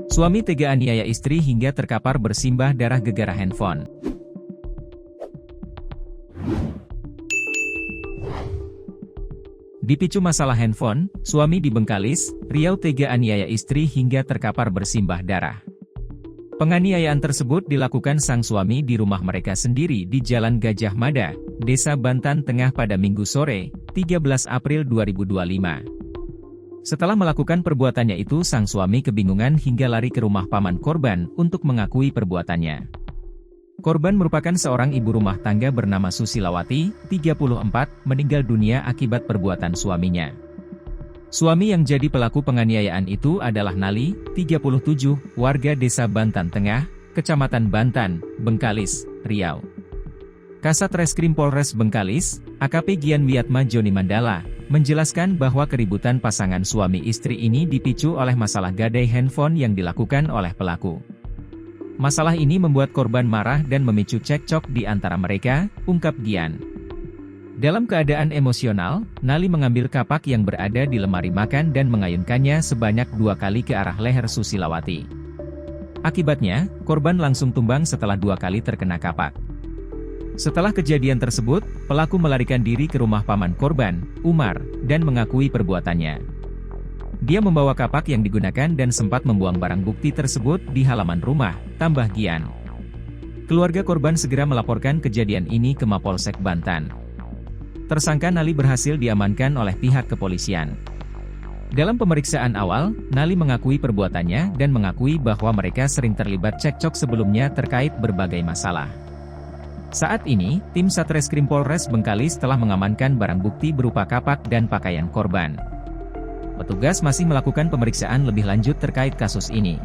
Suami tega aniaya istri hingga terkapar bersimbah darah gegara handphone. Dipicu masalah handphone, suami di Bengkalis, Riau tega aniaya istri hingga terkapar bersimbah darah. Penganiayaan tersebut dilakukan sang suami di rumah mereka sendiri di Jalan Gajah Mada, Desa Bantan Tengah pada Minggu sore, 13 April 2025. Setelah melakukan perbuatannya itu, sang suami kebingungan hingga lari ke rumah paman korban untuk mengakui perbuatannya. Korban merupakan seorang ibu rumah tangga bernama Susilawati, 34, meninggal dunia akibat perbuatan suaminya. Suami yang jadi pelaku penganiayaan itu adalah Nali, 37, warga Desa Bantan Tengah, Kecamatan Bantan, Bengkalis, Riau. Kasat Reskrim Polres Bengkalis, AKP Gian Wiatma Joni Mandala, menjelaskan bahwa keributan pasangan suami istri ini dipicu oleh masalah gadai handphone yang dilakukan oleh pelaku. Masalah ini membuat korban marah dan memicu cekcok di antara mereka, ungkap Gian. Dalam keadaan emosional, Nali mengambil kapak yang berada di lemari makan dan mengayunkannya sebanyak 2 kali ke arah leher Susilawati. Akibatnya, korban langsung tumbang setelah 2 kali terkena kapak. Setelah kejadian tersebut, pelaku melarikan diri ke rumah paman korban, Umar, dan mengakui perbuatannya. Dia membawa kapak yang digunakan dan sempat membuang barang bukti tersebut di halaman rumah, tambah Gian. Keluarga korban segera melaporkan kejadian ini ke Mapolsek Bantan. Tersangka Nali berhasil diamankan oleh pihak kepolisian. Dalam pemeriksaan awal, Nali mengakui perbuatannya dan mengakui bahwa mereka sering terlibat cekcok sebelumnya terkait berbagai masalah. Saat ini, tim Satreskrim Polres Bengkalis telah mengamankan barang bukti berupa kapak dan pakaian korban. Petugas masih melakukan pemeriksaan lebih lanjut terkait kasus ini.